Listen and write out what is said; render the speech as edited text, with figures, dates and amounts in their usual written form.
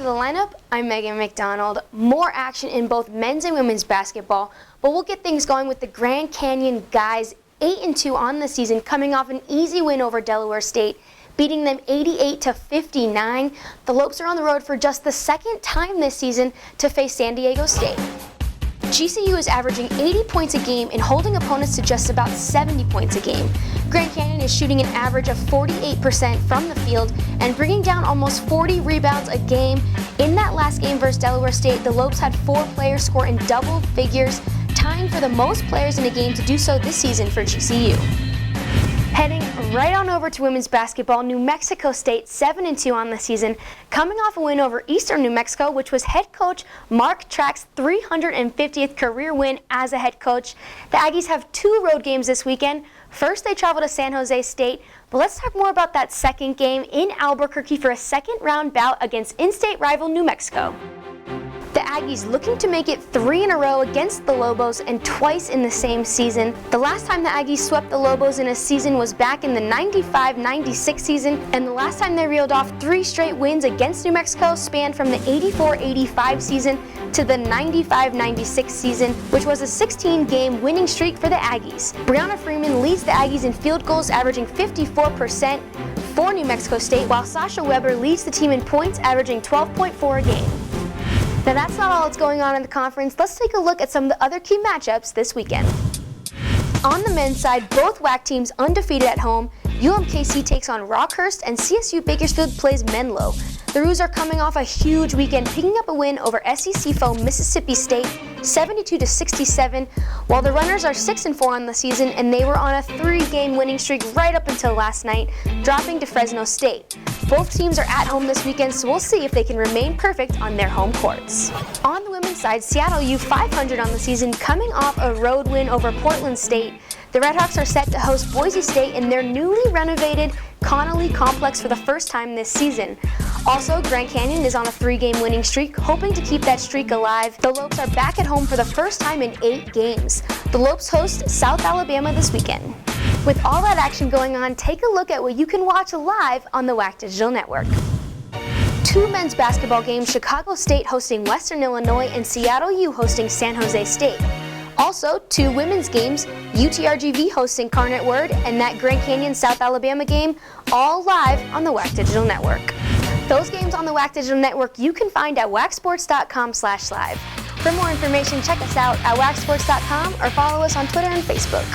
the lineup, I'm Megan McDonald. More action in both men's and women's basketball, but we'll get things going with the Grand Canyon guys 8-2 on the season, coming off an easy win over Delaware State, beating them 88-59. The Lopes are on the road for just the second time this season to face San Diego State. GCU is averaging 80 points a game and holding opponents to just about 70 points a game. Grand Canyon is shooting an average of 48% from the field and bringing down almost 40 rebounds a game. In that last game versus Delaware State, the Lopes had 4 players score in double figures, tying for the most players in a game to do so this season for GCU. Heading right on over to women's basketball, New Mexico State 7-2 on the season, coming off a win over Eastern New Mexico, which was head coach Mark Track's 350th career win as a head coach. The Aggies have 2 road games this weekend. First, they travel to San Jose State, but let's talk more about that second game in Albuquerque for a second-round bout against in-state rival New Mexico. The Aggies looking to make it 3 in a row against the Lobos and twice in the same season. The last time the Aggies swept the Lobos in a season was back in the 95-96 season, and the last time they reeled off 3 straight wins against New Mexico spanned from the 84-85 season to the 95-96 season, which was a 16-game winning streak for the Aggies. Brianna Freeman leads the Aggies in field goals, averaging 54% for New Mexico State, while Sasha Weber leads the team in points, averaging 12.4 a game. Now that's not all that's going on in the conference. Let's take a look at some of the other key matchups this weekend. On the men's side, both WAC teams undefeated at home. UMKC takes on Rockhurst and CSU Bakersfield plays Menlo. The Roos are coming off a huge weekend, picking up a win over SEC foe Mississippi State 72-67, while the Runners are 6-4 on the season, and they were on a 3-game winning streak right up until last night, dropping to Fresno State. Both teams are at home this weekend, so we'll see if they can remain perfect on their home courts. On the women's side, Seattle U 500 on the season, coming off a road win over Portland State. The Redhawks are set to host Boise State in their newly renovated Connolly Complex for the first time this season. Also, Grand Canyon is on a 3-game winning streak, hoping to keep that streak alive. The Lopes are back at home for the first time in 8 games. The Lopes host South Alabama this weekend. With all that action going on, take a look at what you can watch live on the WAC Digital Network. 2 men's basketball games, Chicago State hosting Western Illinois and Seattle U hosting San Jose State. Also, 2 women's games, UTRGV hosting Carnet Word and that Grand Canyon South Alabama game, all live on the WAC Digital Network. Those games on the WAC Digital Network you can find at wacsports.com/live. For more information, check us out at wacsports.com or follow us on Twitter and Facebook.